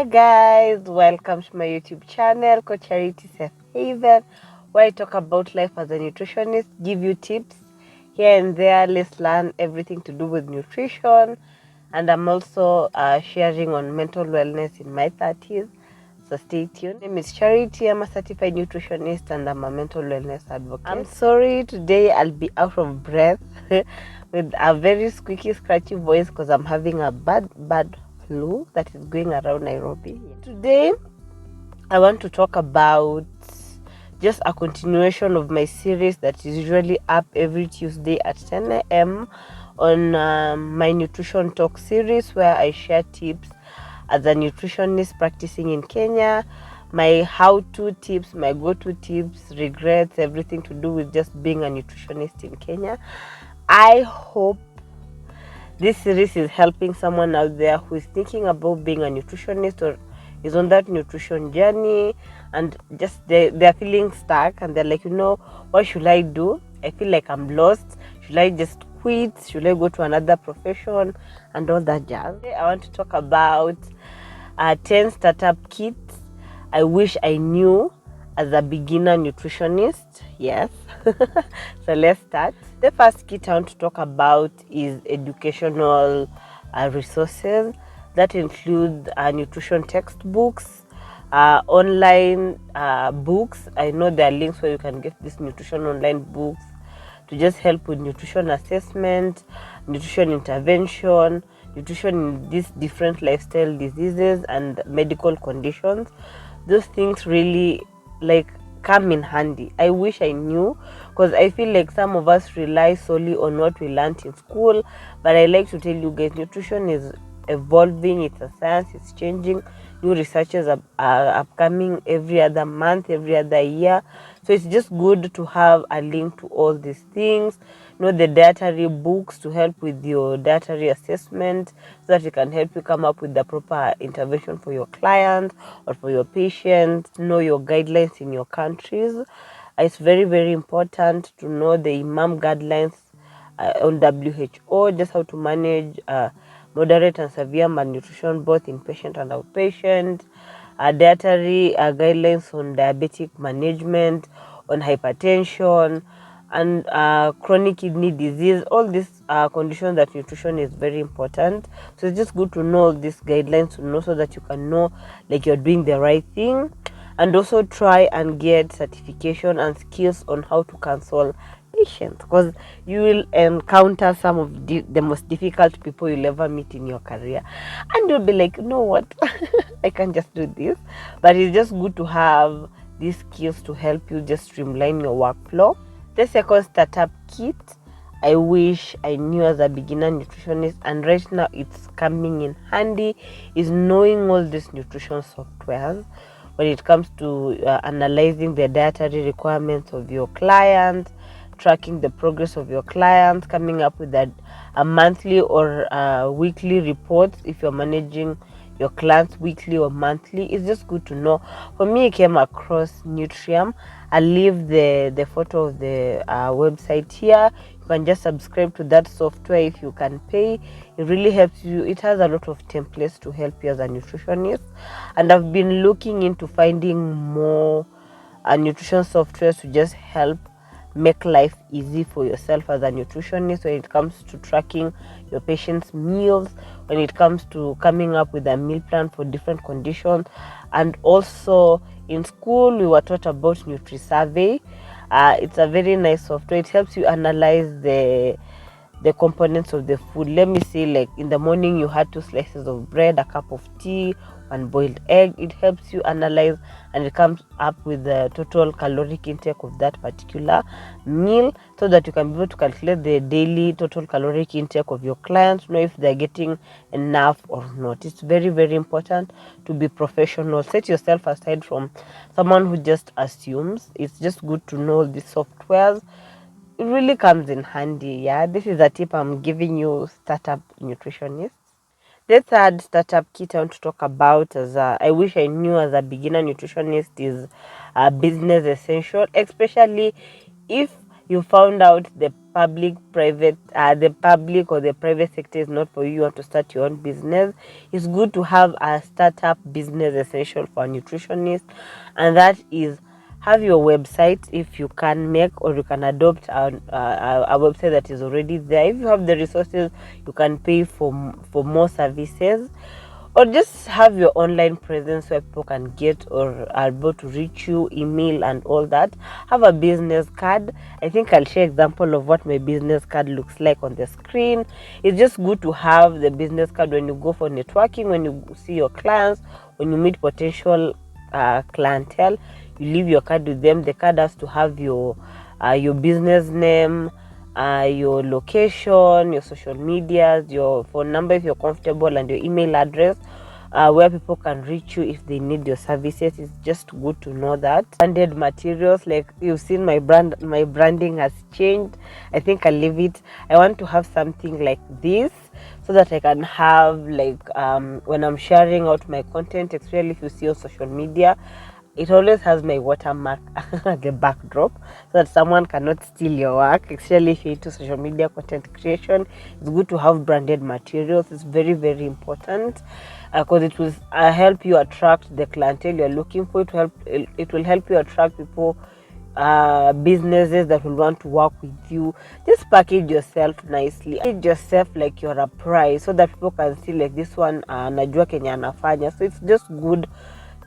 Hi guys, welcome to my YouTube channel, Coach Charity Safe Haven, where I talk about life as a nutritionist, give you tips here and there. Let's learn everything to do with nutrition, and I'm also sharing on mental wellness in my 30s. So stay tuned. My name is Charity. I'm a certified nutritionist and I'm a mental wellness advocate. I'm sorry today I'll be out of breath with a very squeaky, scratchy voice because I'm having a bad flu that is going around Nairobi. Today I want to talk about just a continuation of my series that is usually up every Tuesday at 10 a.m. on my nutrition talk series, where I share tips as a nutritionist practicing in Kenya, my how-to tips, my go-to tips, regrets, everything to do with just being a nutritionist in Kenya. I hope this series is helping someone out there who is thinking about being a nutritionist or is on that nutrition journey, and just they're feeling stuck and they're like, what should I do? I feel like I'm lost. Should I just quit? Should I go to another profession and all that jazz? Today I want to talk about 10 startup kits I wish I knew as a beginner nutritionist. Yes. So let's start. The first kit I want to talk about is educational resources. That include nutrition textbooks, online books. I know there are links where you can get these nutrition online books to just help with nutrition assessment, nutrition intervention, nutrition in these different lifestyle diseases and medical conditions. Those things really come in handy. I wish I knew, because I feel like some of us rely solely on what we learned in school. But I like to tell you guys, nutrition is evolving. It's a science. It's changing. New researchers are upcoming every other month, every other year. So it's just good to have a link to all these things. The dietary books to help with your dietary assessment, so that it can help you come up with the proper intervention for your client or for your patient. Know your guidelines in your countries. It's very, very important to know the IMAM guidelines on WHO, just how to manage moderate and severe malnutrition both in patient and outpatient, dietary guidelines on diabetic management, on hypertension, and chronic kidney disease. All these conditions that nutrition is very important. So it's just good to know these guidelines, to know, so that you can know like you're doing the right thing, and also try and get certification and skills on how to console patients, because you will encounter some of the most difficult people you'll ever meet in your career, and you'll be like, what, I can't just do this. But it's just good to have these skills to help you just streamline your workflow. The second startup kit I wish I knew as a beginner nutritionist, and right now it's coming in handy, is knowing all these nutrition softwares when it comes to analyzing the dietary requirements of your clients, tracking the progress of your clients, coming up with a monthly or weekly reports if you're managing your clients weekly or monthly. It's just good to know. For me, I came across Nutrium. I'll leave the photo of the website here. You can just subscribe to that software if you can pay. It really helps you. It has a lot of templates to help you as a nutritionist, and I've been looking into finding more nutrition softwares to just help make life easy for yourself as a nutritionist, when it comes to tracking your patients' meals, when it comes to coming up with a meal plan for different conditions. And also in school we were taught about NutriSurvey. It's a very nice software. It helps you analyze the components of the food. Let me see, like in the morning you had 2 slices of bread, a cup of tea, 1 boiled egg. It helps you analyze, and it comes up with the total caloric intake of that particular meal, so that you can be able to calculate the daily total caloric intake of your clients, know if they're getting enough or not. It's very, very important to be professional. Set yourself aside from someone who just assumes. It's just good to know the softwares. It really comes in handy. Yeah, this is a tip I'm giving you, startup nutritionists. The third startup kit I want to talk about, I wish I knew as a beginner nutritionist, is business essential, especially if you found out the public or the private sector is not for you, you want to start your own business, it's good to have a startup business essential for a nutritionist, and that is have your website. If you can make or you can adopt a website that is already there. If you have the resources, you can pay for more services, or just have your online presence where people can get or are able to reach you, email and all that. Have a business card. I think I'll share example of what my business card looks like on the screen. It's just good to have the business card when you go for networking, when you see your clients, when you meet potential clientele. You leave your card with them. The card has to have your business name, your location, your social medias, your phone number if you're comfortable, and your email address, where people can reach you if they need your services. It's just good to know that. Branded materials, like you've seen my branding has changed. I think I'll leave it. I want to have something like this so that I can have, like, when I'm sharing out my content, especially if you see on social media, it always has my watermark at the backdrop so that someone cannot steal your work, especially if you're into social media content creation. It's good to have branded materials. It's very, very important because it will help you attract the clientele you're looking for. It will help you attract people, businesses that will want to work with you. Just package yourself nicely, package yourself like you're a prize so that people can see, like, this one najua Kenya anafanya. So it's just good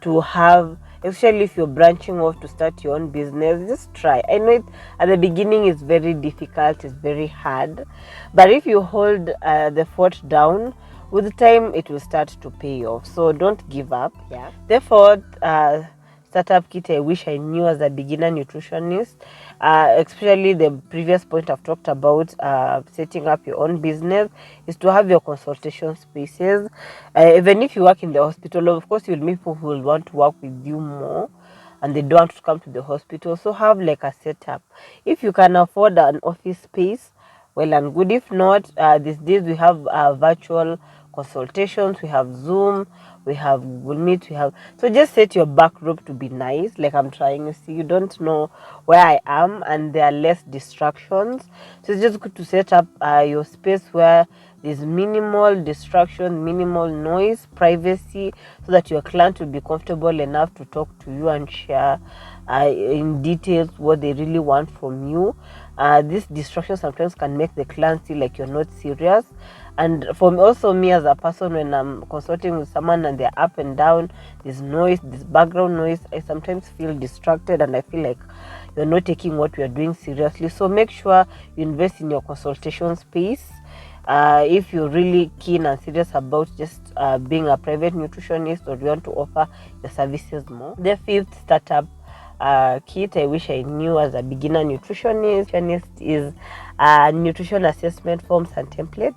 to have, especially if you're branching off to start your own business. Just try. I know it at the beginning it's very difficult, it's very hard, but if you hold the fort down, with time it will start to pay off. So don't give up. Yeah. Therefore, startup kit I wish I knew as a beginner nutritionist, especially the previous point I've talked about, setting up your own business, is to have your consultation spaces. Even if you work in the hospital, of course you'll meet people who will want to work with you more and they don't want to come to the hospital. So have like a setup. If you can afford an office space, well and good. If not, these days we have virtual consultations, we have Zoom, we have Google Meet, so just set your backdrop to be nice, like I'm trying. You see, you don't know where I am and there are less distractions, so it's just good to set up your space where there's minimal distraction, minimal noise, privacy, so that your client will be comfortable enough to talk to you and share in details what they really want from you. This distraction sometimes can make the client feel like you're not serious. And for also me as a person, when I'm consulting with someone and they're up and down, there's noise, this background noise, I sometimes feel distracted and I feel like you're not taking what we are doing seriously. So make sure you invest in your consultation space. If you're really keen and serious about just being a private nutritionist, or you want to offer your services more. The fifth startup kit I wish I knew as a beginner nutritionist is nutrition assessment forms and templates.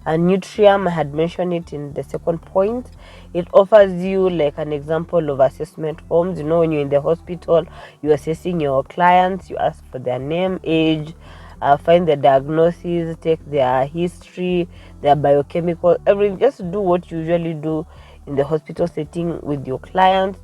Nutrium, I had mentioned it in the second point. It offers you like an example of assessment forms. You know, when you're in the hospital, you're assessing your clients, you ask for their name, age, find the diagnosis, take their history, their biochemical, everything. Just do what you usually do in the hospital setting with your clients.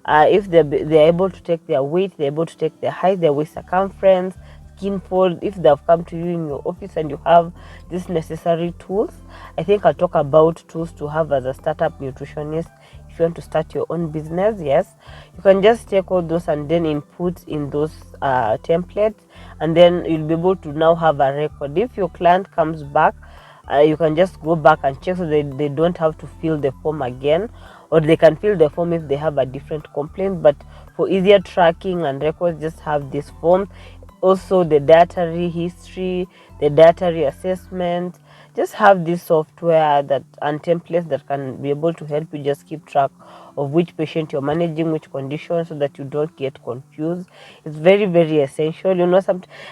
If they're able to take their weight, they're able to take their height, their waist circumference, skin fold. If they've come to you in your office and you have these necessary tools, I think I'll talk about tools to have as a startup nutritionist. If you want to start your own business, yes, you can just take all those and then input in those templates, and then you'll be able to now have a record. If your client comes back, you can just go back and check, so they don't have to fill the form again, or they can fill the form if they have a different complaint. But for easier tracking and records, just have this form. Also the dietary history, the dietary assessment. Just have this software that and templates that can be able to help you just keep track of which patient you're managing, which condition, so that you don't get confused. It's very, very essential. You know,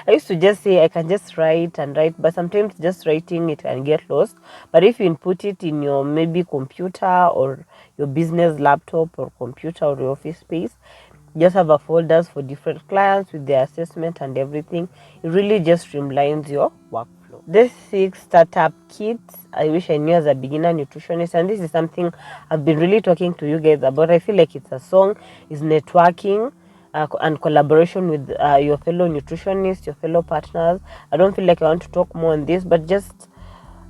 I used to just say I can just write and write, but sometimes just writing it can get lost. But if you input it in your maybe computer or your business laptop or computer or your office space, just have a folders for different clients with their assessment and everything. It really just streamlines your workflow. This 6 startup kits I wish I knew as a beginner nutritionist, and this is something I've been really talking to you guys about. I feel like it's a song, is networking. and collaboration with your fellow nutritionists, your fellow partners. I don't feel like I want to talk more on this, but just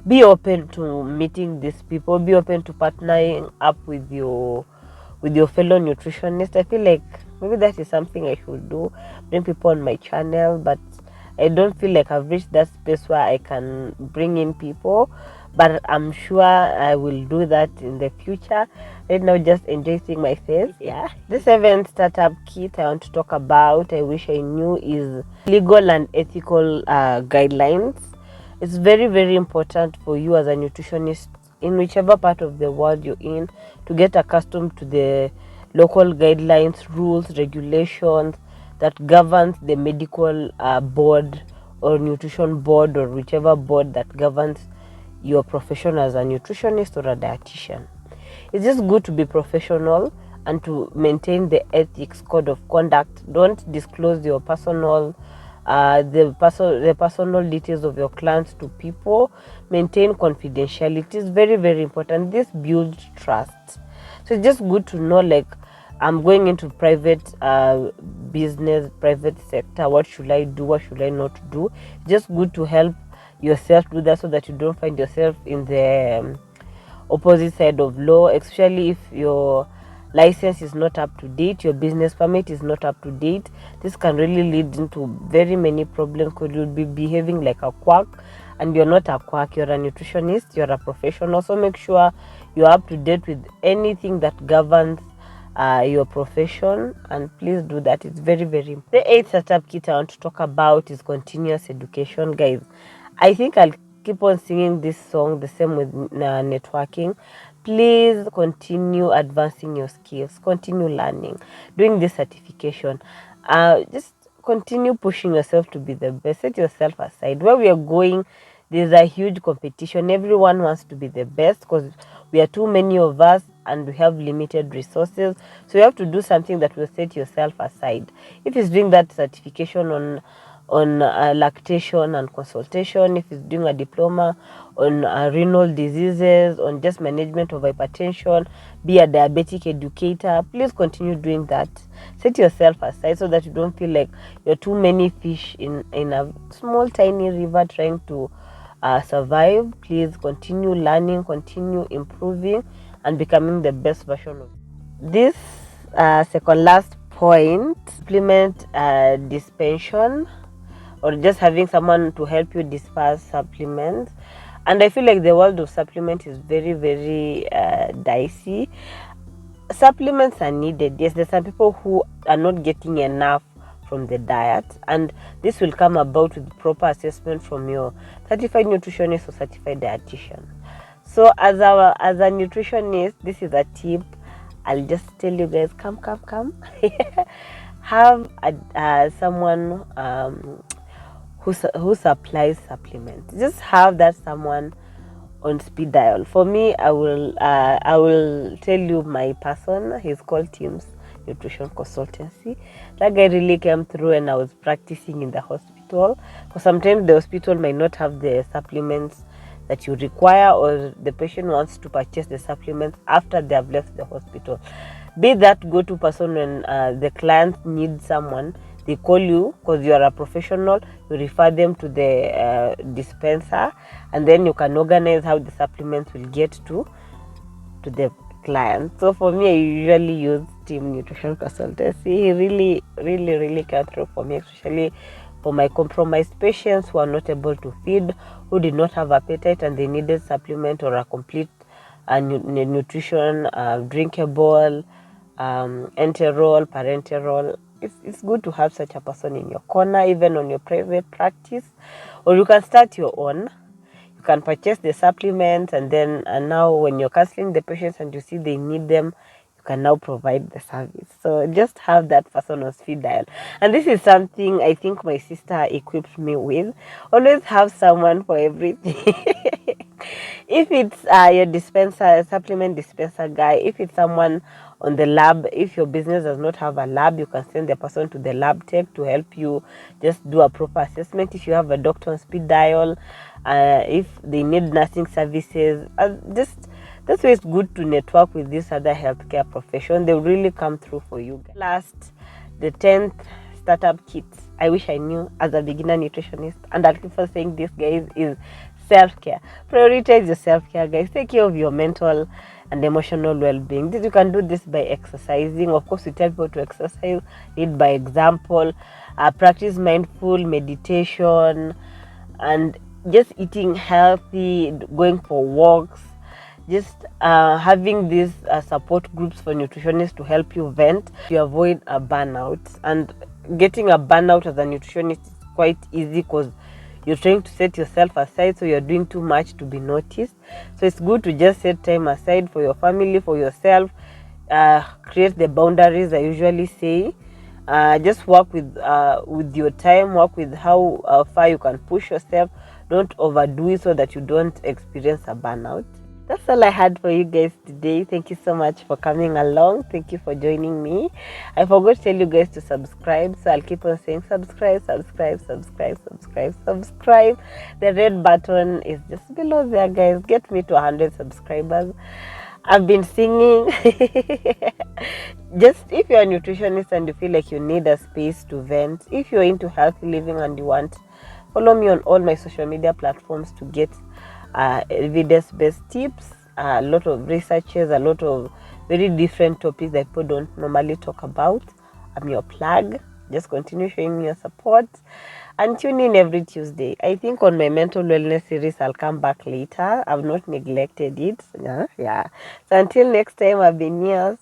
be open to meeting these people. Be open to partnering up with your fellow nutritionist. I feel like maybe that is something I should do, bring people on my channel, but I don't feel like I've reached that space where I can bring in people, but I'm sure I will do that in the future. Right now, just enjoy seeing my face. Yeah. The 7th startup kit I want to talk about, I wish I knew, is legal and ethical guidelines. It's very, very important for you as a nutritionist in whichever part of the world you're in to get accustomed to the local guidelines, rules, regulations that governs the medical board or nutrition board or whichever board that governs your profession as a nutritionist or a dietitian. It's just good to be professional and to maintain the ethics code of conduct. Don't disclose your personal the personal details of your clients to people. Maintain confidentiality. It's very, very important. This builds trust. So it's just good to know, like, I'm going into private business, private sector. What should I do? What should I not do? It's just good to help yourself do that so that you don't find yourself in the opposite side of law, especially if your license is not up to date, your business permit is not up to date. This can really lead into very many problems because you'll be behaving like a quack, and you're not a quack, you're a nutritionist, you're a professional. So make sure you're up to date with anything that governs your profession, and please do that. It's very, very important. The 8th startup kit I want to talk about is continuous education. Guys, I think I'll keep on singing this song, the same with networking. Please continue advancing your skills, continue learning, doing this certification. Just continue pushing yourself to be the best. Set yourself aside. Where we are going, there's a huge competition. Everyone wants to be the best because we are too many of us and we have limited resources. So you have to do something that will set yourself aside. If it's doing that certification on lactation and consultation, if it's doing a diploma on renal diseases, on just management of hypertension, be a diabetic educator, please continue doing that. Set yourself aside so that you don't feel like you're too many fish in a small tiny river trying to survive. Please continue learning, continue improving and becoming the best version of this. Second last point, supplement dispensation, or just having someone to help you disperse supplements. And I feel like the world of supplement is very, very dicey. Supplements are needed. Yes, there's some people who are not getting enough from the diet, and this will come about with proper assessment from your certified nutritionist or certified dietitian. So as a nutritionist, this is a tip I'll just tell you guys. Come have someone who supplies supplements. Just have that someone on speed dial. For me, I will tell you my person. He's called Tim's Nutrition Consultancy. That guy really came through and I was practicing in the hospital, because sometimes the hospital might not have the supplements that you require, or the patient wants to purchase the supplements after they have left the hospital. Be that go-to person when the client needs someone. They call you because you are a professional. You refer them to the dispenser, and then you can organize how the supplements will get to the client. So for me, I usually use Team Nutrition Consultancy. He really came through for me, especially for my compromised patients who are not able to feed, who did not have appetite and they needed supplement or a complete nutrition, drinkable, enteral, parenteral. It's good to have such a person in your corner, even on your private practice, or you can start your own. You can purchase the supplements, and then now when you're counseling the patients and you see they need them, you can now provide the service. So just have that person on speed dial. And this is something I think my sister equipped me with. Always have someone for everything. If it's your dispenser, supplement dispenser guy, if it's someone on the lab, if your business does not have a lab, you can send the person to the lab tech to help you just do a proper assessment. If you have a doctor on speed dial, if they need nursing services, that's why it's good to network with this other healthcare profession. They will really come through for you. Last the 10th startup kit I wish I knew as a beginner nutritionist, and I'll keep on saying this, guys, is self-care. Prioritize your self-care, guys. Take care of your mental and emotional well-being. You can do this by exercising. Of course, we tell people to exercise, lead by example, practice mindful meditation, and just eating healthy, going for walks, just having these support groups for nutritionists to help you vent, to avoid a burnout. And getting a burnout as a nutritionist is quite easy because you're trying to set yourself aside, so you're doing too much to be noticed. So it's good to just set time aside for your family, for yourself. Create the boundaries I usually say. Just work with your time, work with how far you can push yourself. Don't overdo it so that you don't experience a burnout. That's all I had for you guys today. Thank you so much for coming along. Thank you for joining me. I forgot to tell you guys to subscribe, so I'll keep on saying subscribe, subscribe, subscribe, subscribe, subscribe. The red button is just below there, guys. Get me to 100 subscribers. I've been singing. Just if you're a nutritionist and you feel like you need a space to vent, if you're into healthy living and you want, follow me on all my social media platforms to get evidence-based tips, a lot of researches, a lot of very different topics that people don't normally talk about. I'm your plug. Just continue showing me your support and tune in every Tuesday. I think on my mental wellness series I'll come back later. I've not neglected it. Yeah. So until next time, I've been Nias.